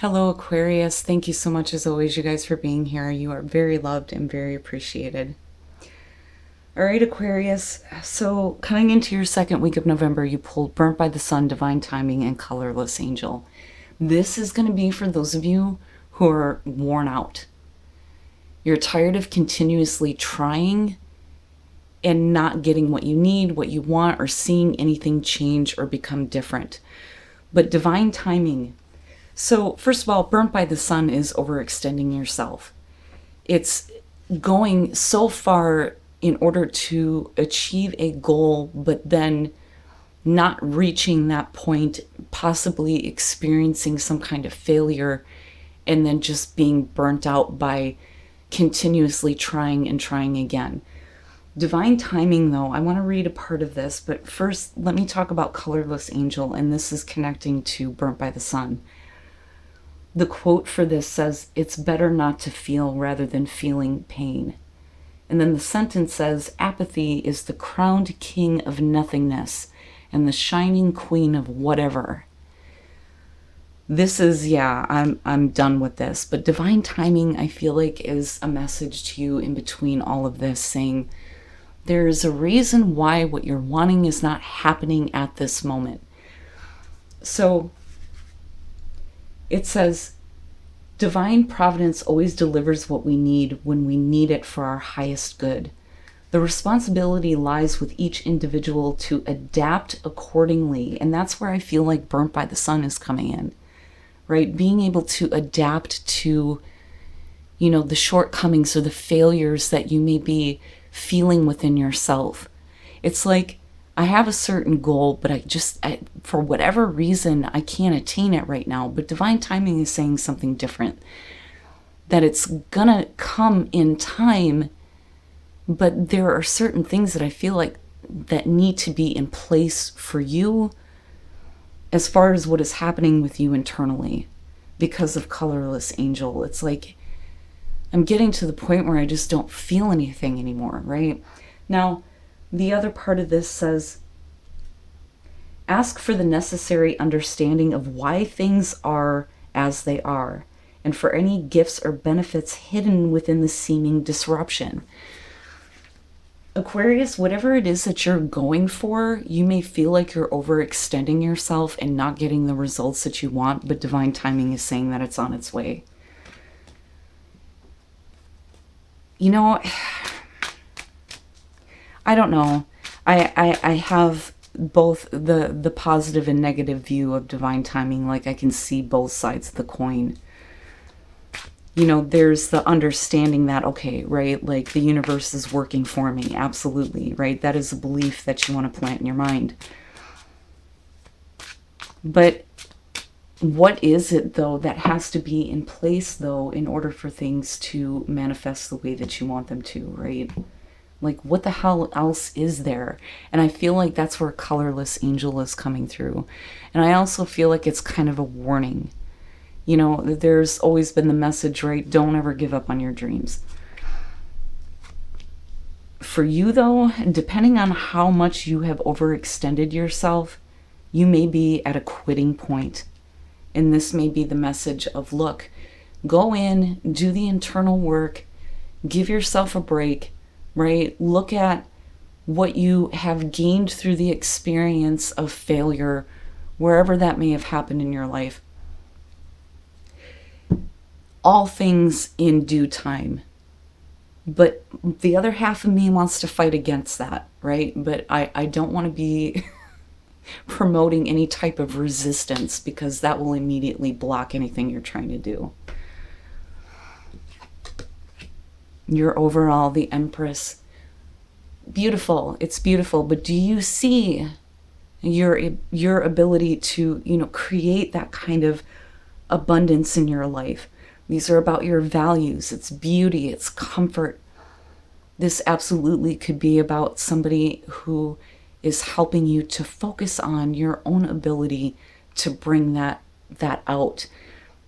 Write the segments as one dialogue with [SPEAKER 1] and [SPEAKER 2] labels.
[SPEAKER 1] Hello, Aquarius. Thank you so much, as always, you guys, for being here. You are very loved and very appreciated. All right, Aquarius. So, coming into your second week of November, you pulled Burnt by the Sun, Divine Timing, and Colorless Angel. This is going to be for those of you who are worn out. You're tired of continuously trying and not getting what you need, what you want, or seeing anything change or become different. But divine timing. So, first of all, Burnt by the Sun is overextending yourself. It's going so far in order to achieve a goal, but then not reaching that point, possibly experiencing some kind of failure, and then just being burnt out by continuously trying and trying again. Divine timing, though, I want to read a part of this, but first let me talk about Colorless Angel, and this is connecting to Burnt by the Sun. The quote for this says, "It's better not to feel rather than feeling pain." And then the sentence says, "Apathy is the crowned king of nothingness and the shining queen of whatever." This is, I'm done with this. But divine timing, I feel like, is a message to you in between all of this, saying there is a reason why what you're wanting is not happening at this moment. So it says, divine providence always delivers what we need when we need it for our highest good. The responsibility lies with each individual to adapt accordingly. And that's where I feel like Burnt by the Sun is coming in, right? Being able to adapt to, the shortcomings or the failures that you may be feeling within yourself. It's like, I have a certain goal, but for whatever reason, I can't attain it right now. But divine timing is saying something different. That it's gonna come in time, but there are certain things that I feel like that need to be in place for you as far as what is happening with you internally because of Colorless Angel. It's like I'm getting to the point where I just don't feel anything anymore, right? Now, the other part of this says, ask for the necessary understanding of why things are as they are, and for any gifts or benefits hidden within the seeming disruption. Aquarius, whatever it is that you're going for, you may feel like you're overextending yourself and not getting the results that you want, but divine timing is saying that it's on its way. I don't know. I have both the positive and negative view of divine timing. Like, I can see both sides of the coin. There's the understanding that, okay, right, like the universe is working for me. Absolutely, right? That is a belief that you want to plant in your mind. But what is it, though, that has to be in place, though, in order for things to manifest the way that you want them to, right? Like, what the hell else is there? And I feel like that's where Colorless Angel is coming through. And I also feel like it's kind of a warning. There's always been the message, right? Don't ever give up on your dreams. For you, though, depending on how much you have overextended yourself, you may be at a quitting point. And this may be the message of, look, go in, do the internal work, give yourself a break, right? Look at what you have gained through the experience of failure, wherever that may have happened in your life. All things in due time. But the other half of me wants to fight against that, right? But I don't want to be promoting any type of resistance, because that will immediately block anything you're trying to do. You're overall the Empress. Beautiful. It's beautiful. But do you see your ability to, create that kind of abundance in your life? These are about your values. It's beauty. It's comfort. This absolutely could be about somebody who is helping you to focus on your own ability to bring that out.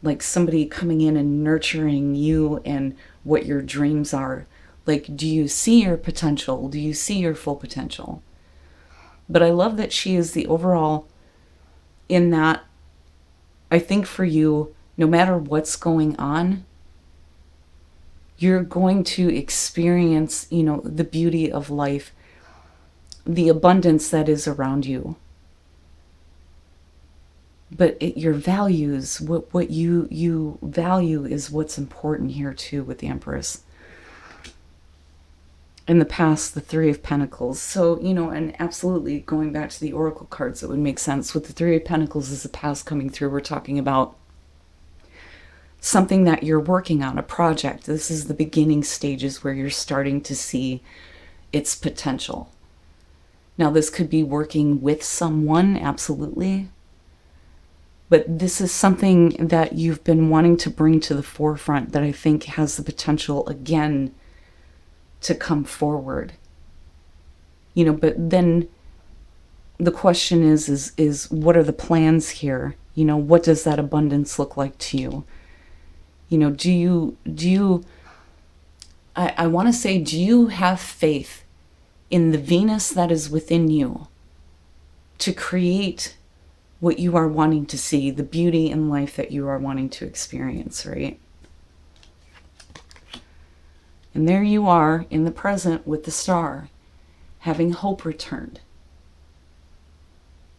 [SPEAKER 1] Like somebody coming in and nurturing you and what your dreams are. Like, do you see your potential? Do you see your full potential? But I love that she is the overall, in that I think for you, no matter what's going on, you're going to experience, the beauty of life, the abundance that is around you. But your values, what you value is what's important here too with the Empress. In the past, the Three of Pentacles. So, and absolutely going back to the Oracle cards, it would make sense. With the Three of Pentacles as the past coming through, we're talking about something that you're working on, a project. This is the beginning stages where you're starting to see its potential. Now, this could be working with someone, absolutely. But this is something that you've been wanting to bring to the forefront that I think has the potential, again, to come forward. But then the question is what are the plans here? What does that abundance look like to you? I want to say, do you have faith in the Venus that is within you to create what you are wanting to see, the beauty in life that you are wanting to experience, right? And there you are in the present with the Star, having hope returned.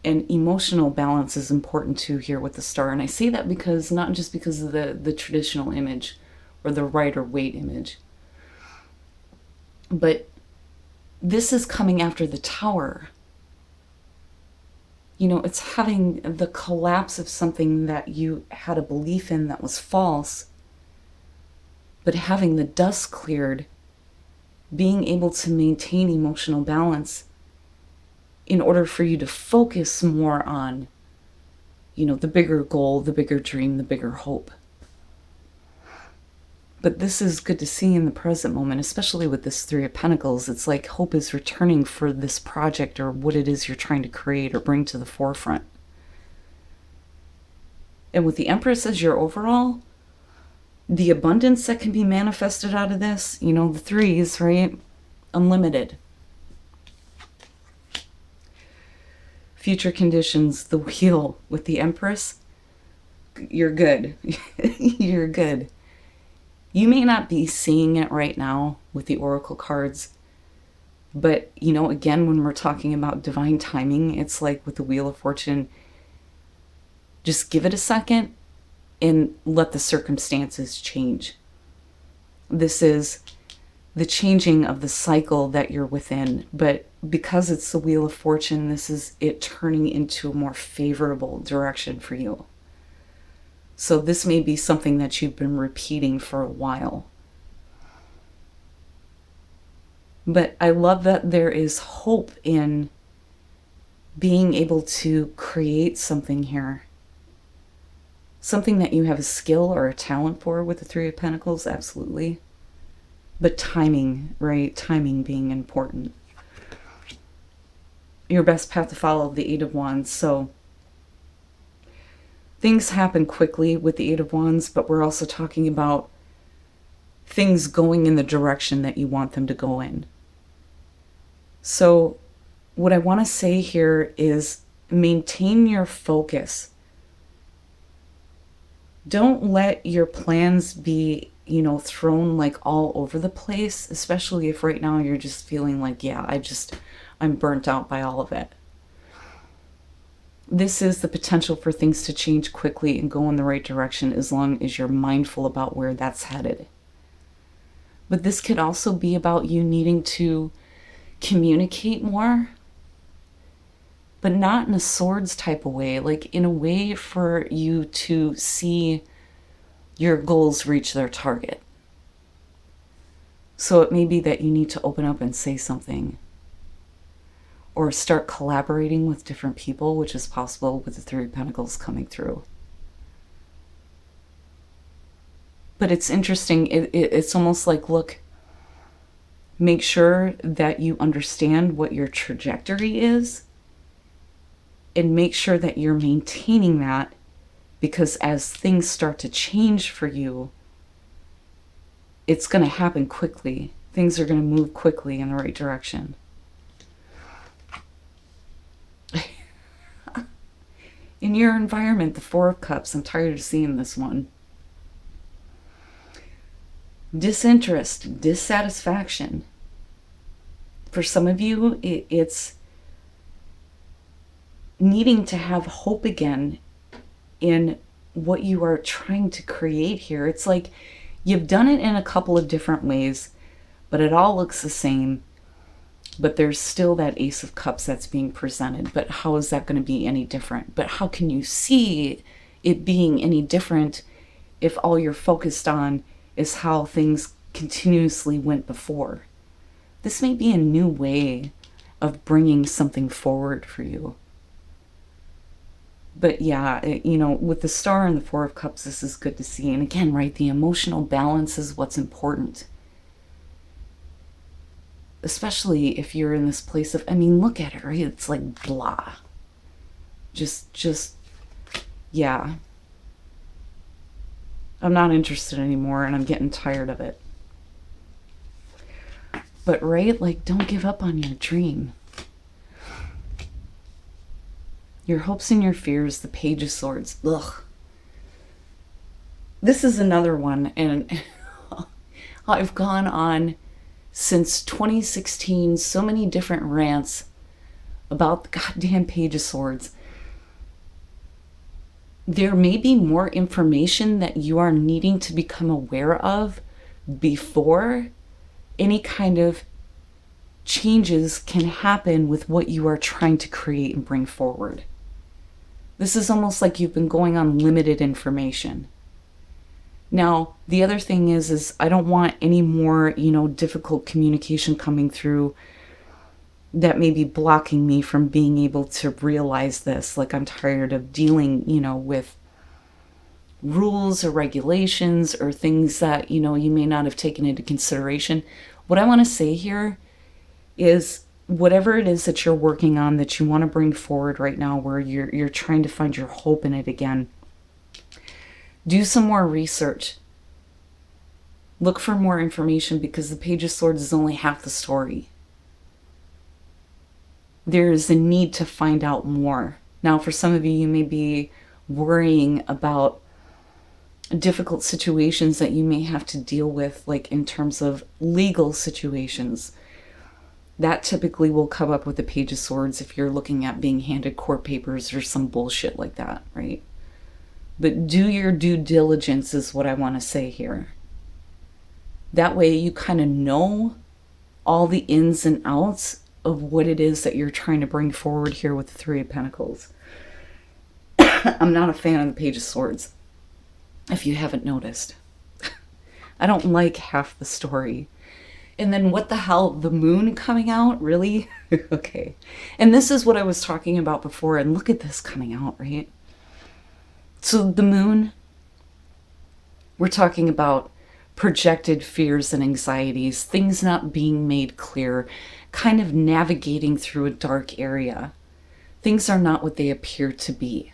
[SPEAKER 1] And emotional balance is important too here with the Star. And I say that because, not just because of the traditional image or the Rider-Waite image, but this is coming after the Tower. It's having the collapse of something that you had a belief in that was false, but having the dust cleared, being able to maintain emotional balance in order for you to focus more on, the bigger goal, the bigger dream, the bigger hope. But this is good to see in the present moment, especially with this Three of Pentacles. It's like hope is returning for this project or what it is you're trying to create or bring to the forefront. And with the Empress as your overall, the abundance that can be manifested out of this, the threes, right? Unlimited. Future conditions, the Wheel with the Empress, you're good. You're good. You may not be seeing it right now with the Oracle cards, but, again, when we're talking about divine timing, it's like with the Wheel of Fortune, just give it a second and let the circumstances change. This is the changing of the cycle that you're within. But because it's the Wheel of Fortune, this is it turning into a more favorable direction for you. So this may be something that you've been repeating for a while. But I love that there is hope in being able to create something here. Something that you have a skill or a talent for with the Three of Pentacles, absolutely. But timing, right? Timing being important. Your best path to follow, the Eight of Wands. So things happen quickly with the Eight of Wands, but we're also talking about things going in the direction that you want them to go in. So what I want to say here is maintain your focus. Don't let your plans be, thrown like all over the place, especially if right now you're just feeling like, yeah, I'm burnt out by all of it. This is the potential for things to change quickly and go in the right direction as long as you're mindful about where that's headed. But this could also be about you needing to communicate more, but not in a swords type of way, like in a way for you to see your goals reach their target. So it may be that you need to open up and say something, or start collaborating with different people, which is possible with the Three of Pentacles coming through. But it's interesting. It's almost like, look, make sure that you understand what your trajectory is and make sure that you're maintaining that, because as things start to change for you, it's going to happen quickly. Things are going to move quickly in the right direction. In your environment, the Four of Cups, I'm tired of seeing this one. Disinterest, dissatisfaction. For some of you, it's needing to have hope again in what you are trying to create here. It's like you've done it in a couple of different ways, but it all looks the same. But there's still that Ace of Cups that's being presented. But how is that going to be any different? But how can you see it being any different if all you're focused on is how things continuously went before? This may be a new way of bringing something forward for you. But yeah, with the Star and the Four of Cups, this is good to see. And again, right, the emotional balance is what's important. Especially if you're in this place of, look at it, right? It's like blah. Yeah. I'm not interested anymore and I'm getting tired of it. But right, like, don't give up on your dream. Your hopes and your fears, the Page of Swords. Ugh. This is another one, and I've gone on since 2016 so many different rants about the goddamn Page of Swords. There may be more information that you are needing to become aware of before any kind of changes can happen with what you are trying to create and bring forward. This is almost like you've been going on limited information. Now, the other thing is I don't want any more, difficult communication coming through that may be blocking me from being able to realize this. Like, I'm tired of dealing, with rules or regulations or things that, you may not have taken into consideration. What I want to say here is whatever it is that you're working on, that you want to bring forward right now, where you're trying to find your hope in it again, do some more research. Look for more information, because the Page of Swords is only half the story. There is a need to find out more. Now, for some of you, you may be worrying about difficult situations that you may have to deal with, like in terms of legal situations. That typically will come up with the Page of Swords if you're looking at being handed court papers or some bullshit like that, right? But do your due diligence is what I want to say here. That way you kind of know all the ins and outs of what it is that you're trying to bring forward here with the Three of Pentacles. I'm not a fan of the Page of Swords, if you haven't noticed. I don't like half the story. And then what the hell, the moon coming out? Really? Okay. And this is what I was talking about before, and look at this coming out, right? So the moon, we're talking about projected fears and anxieties, things not being made clear, kind of navigating through a dark area. Things are not what they appear to be.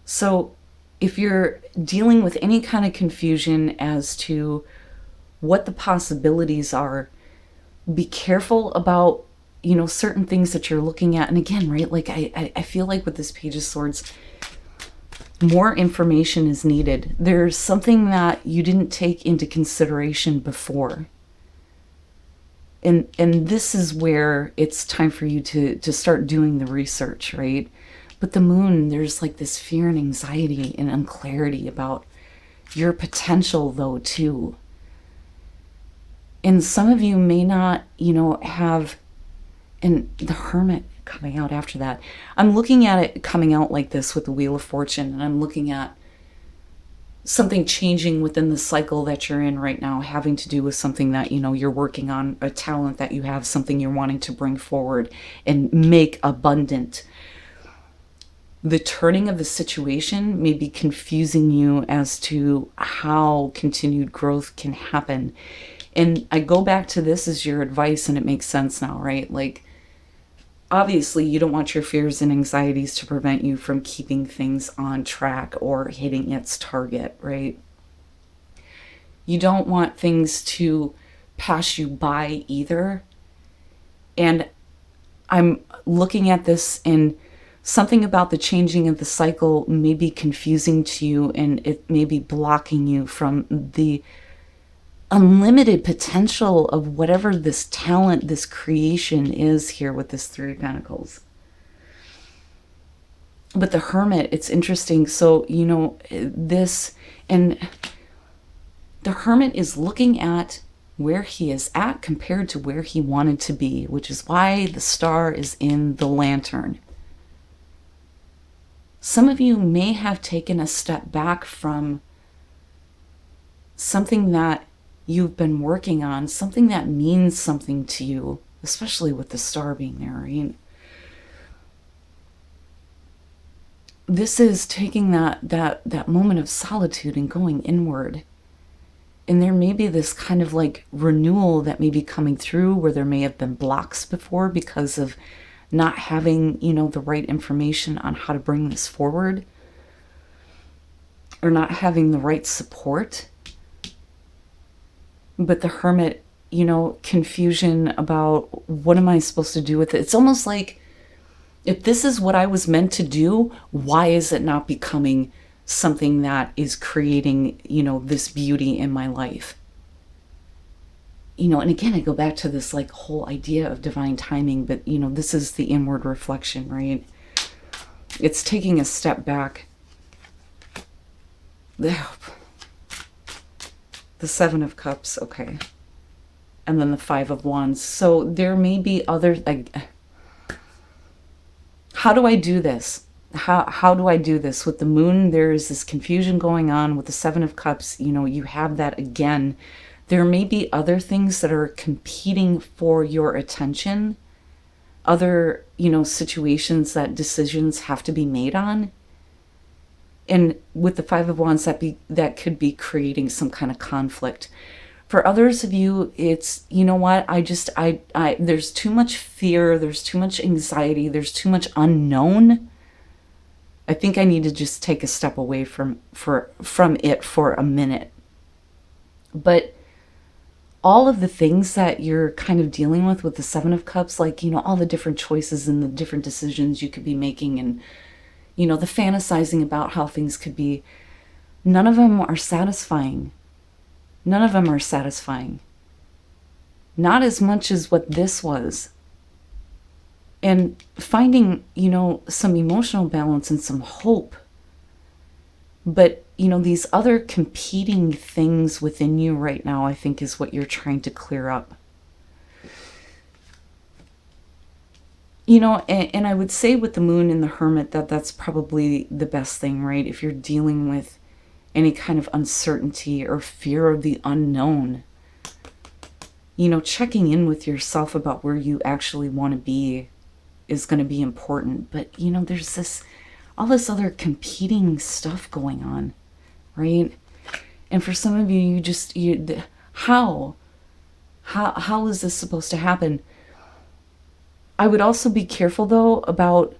[SPEAKER 1] So if you're dealing with any kind of confusion as to what the possibilities are, be careful about, certain things that you're looking at. And again, right, like I feel like with this Page of Swords, more information is needed. There's something that you didn't take into consideration before. And this is where it's time for you to start doing the research, right? But the moon, there's like this fear and anxiety and unclarity about your potential, though, too. And some of you may not, have, and the Hermit coming out after that. I'm looking at it coming out like this with the Wheel of Fortune, and I'm looking at something changing within the cycle that you're in right now, having to do with something that, you're working on, a talent that you have, something you're wanting to bring forward and make abundant. The turning of the situation may be confusing you as to how continued growth can happen. And I go back to this as your advice, and it makes sense now, right? Like, obviously, you don't want your fears and anxieties to prevent you from keeping things on track or hitting its target, right? You don't want things to pass you by either. And I'm looking at this in something about the changing of the cycle may be confusing to you, and it may be blocking you from the unlimited potential of whatever this talent, this creation is here with this Three of Pentacles. But the Hermit, it's interesting. So, you know, this, and the Hermit is looking at where he is at compared to where he wanted to be, which is why the star is in the lantern. Some of you may have taken a step back from something that you've been working on, something that means something to you, especially with the star being there, right? This is taking that moment of solitude and going inward. And there may be this kind of like renewal that may be coming through where there may have been blocks before because of not having, you know, the right information on how to bring this forward, or not having the right support. But the Hermit, you know, confusion about what am I supposed to do with it? It's almost like, if this is what I was meant to do, why is it not becoming something that is creating, you know, this beauty in my life? You know, and again, I go back to this like whole idea of divine timing, but you know, this is the inward reflection, right? It's taking a step back. The Seven of Cups, okay. And then the Five of Wands. So there may be other, like, how do I do this? How do I do this? With the Moon, there is this confusion going on. With the Seven of Cups, you know, you have that again. There may be other things that are competing for your attention. Other, you know, situations that decisions have to be made on. And with the Five of Wands, that could be creating some kind of conflict. For others of you, it's, you know what, there's too much fear, there's too much anxiety, there's too much unknown. I think I need to just take a step away from it for a minute. But all of the things that you're kind of dealing with the Seven of Cups, like, you know, all the different choices and the different decisions you could be making, and, you know, the fantasizing about how things could be, none of them are satisfying. None of them are satisfying. Not as much as what this was. And finding, you know, some emotional balance and some hope. But, you know, these other competing things within you right now, I think, is what you're trying to clear up. You know, and I would say with the Moon and the Hermit that that's probably the best thing, right? If you're dealing with any kind of uncertainty or fear of the unknown, you know, checking in with yourself about where you actually want to be is going to be important. But, you know, there's all this other competing stuff going on, right? And for some of you, how is this supposed to happen? I would also be careful, though, about,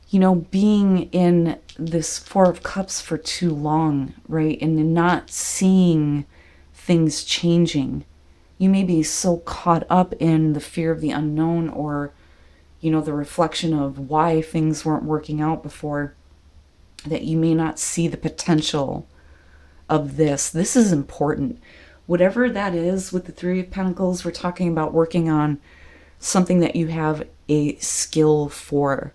[SPEAKER 1] you know, being in this Four of Cups for too long, right? And not seeing things changing. You may be so caught up in the fear of the unknown, or, you know, the reflection of why things weren't working out before, that you may not see the potential of this. This is important. Whatever that is with the Three of Pentacles, we're talking about working on something that you have a skill for.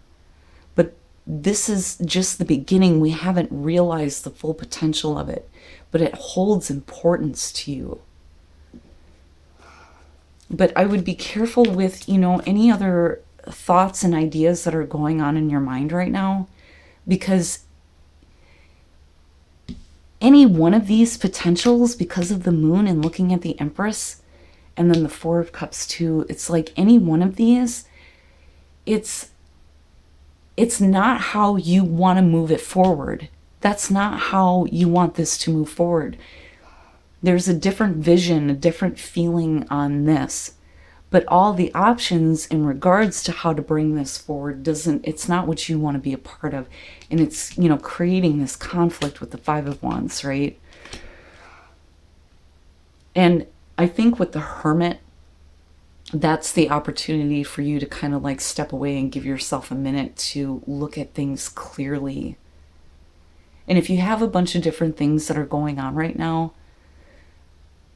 [SPEAKER 1] But this is just the beginning. We haven't realized the full potential of it, but it holds importance to you. But I would be careful with, you know, any other thoughts and ideas that are going on in your mind right now, because any one of these potentials, because of the Moon and looking at the Empress, and then the Four of Cups too, it's like any one of these, it's not how you want to move it forward. That's not how you want this to move forward. There's a different vision, a different feeling on this. But all the options in regards to how to bring this forward it's not what you want to be a part of. And it's, you know, creating this conflict with the Five of Wands, right? And I think with the Hermit, that's the opportunity for you to kind of like step away and give yourself a minute to look at things clearly. And if you have a bunch of different things that are going on right now,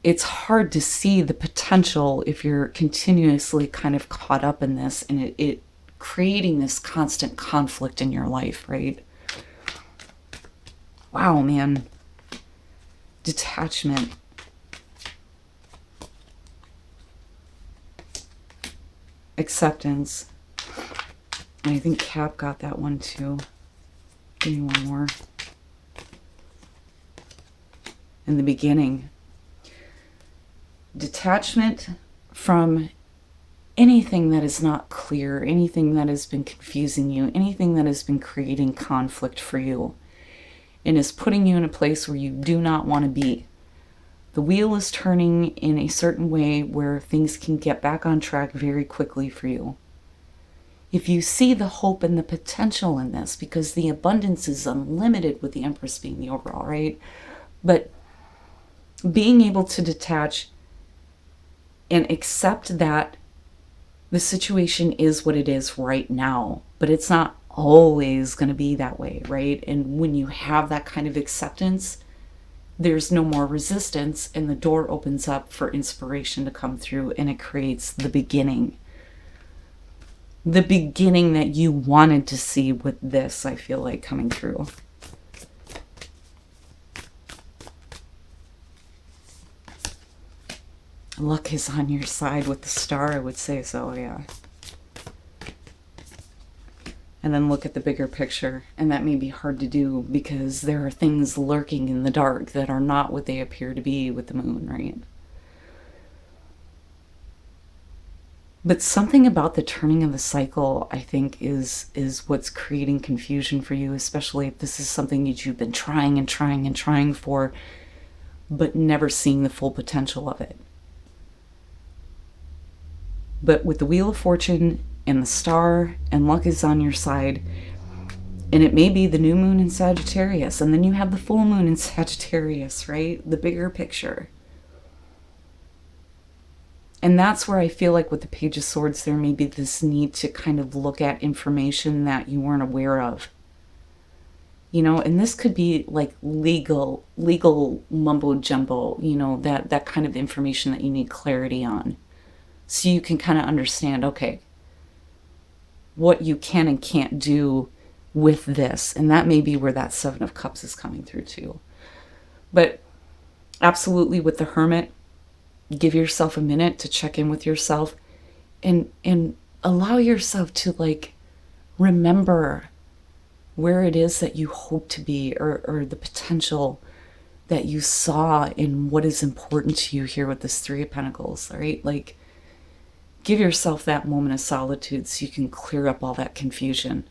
[SPEAKER 1] it's hard to see the potential if you're continuously kind of caught up in this and it creating this constant conflict in your life, right? Wow, man. Detachment. Acceptance. And I think Cap got that one too. Give me one more. In the beginning. Detachment from anything that is not clear, anything that has been confusing you, anything that has been creating conflict for you, and is putting you in a place where you do not want to be. The wheel is turning in a certain way where things can get back on track very quickly for you. If you see the hope and the potential in this, because the abundance is unlimited with the Empress being the overall, right? But being able to detach and accept that the situation is what it is right now, but it's not always going to be that way, right? And when you have that kind of acceptance, there's no more resistance and the door opens up for inspiration to come through, and it creates the beginning. The beginning that you wanted to see with this, I feel like, coming through. Luck is on your side with the star, I would say so, yeah. And then look at the bigger picture. And that may be hard to do because there are things lurking in the dark that are not what they appear to be with the moon, right? But something about the turning of the cycle, I think, is what's creating confusion for you, especially if this is something that you've been trying and trying and trying for, but never seeing the full potential of it. But with the Wheel of Fortune and the star and luck is on your side, and it may be the new moon in Sagittarius, and then you have the full moon in Sagittarius, right? The bigger picture. And that's where I feel like with the Page of Swords, there may be this need to kind of look at information that you weren't aware of. You know, and this could be like legal mumbo jumbo, you know, that kind of information that you need clarity on. So you can kind of understand, okay, what you can and can't do with this. And that may be where that Seven of Cups is coming through too. But absolutely with the Hermit, give yourself a minute to check in with yourself and allow yourself to like remember where it is that you hope to be, or the potential that you saw in what is important to you here with this Three of Pentacles, right? Like, give yourself that moment of solitude so you can clear up all that confusion.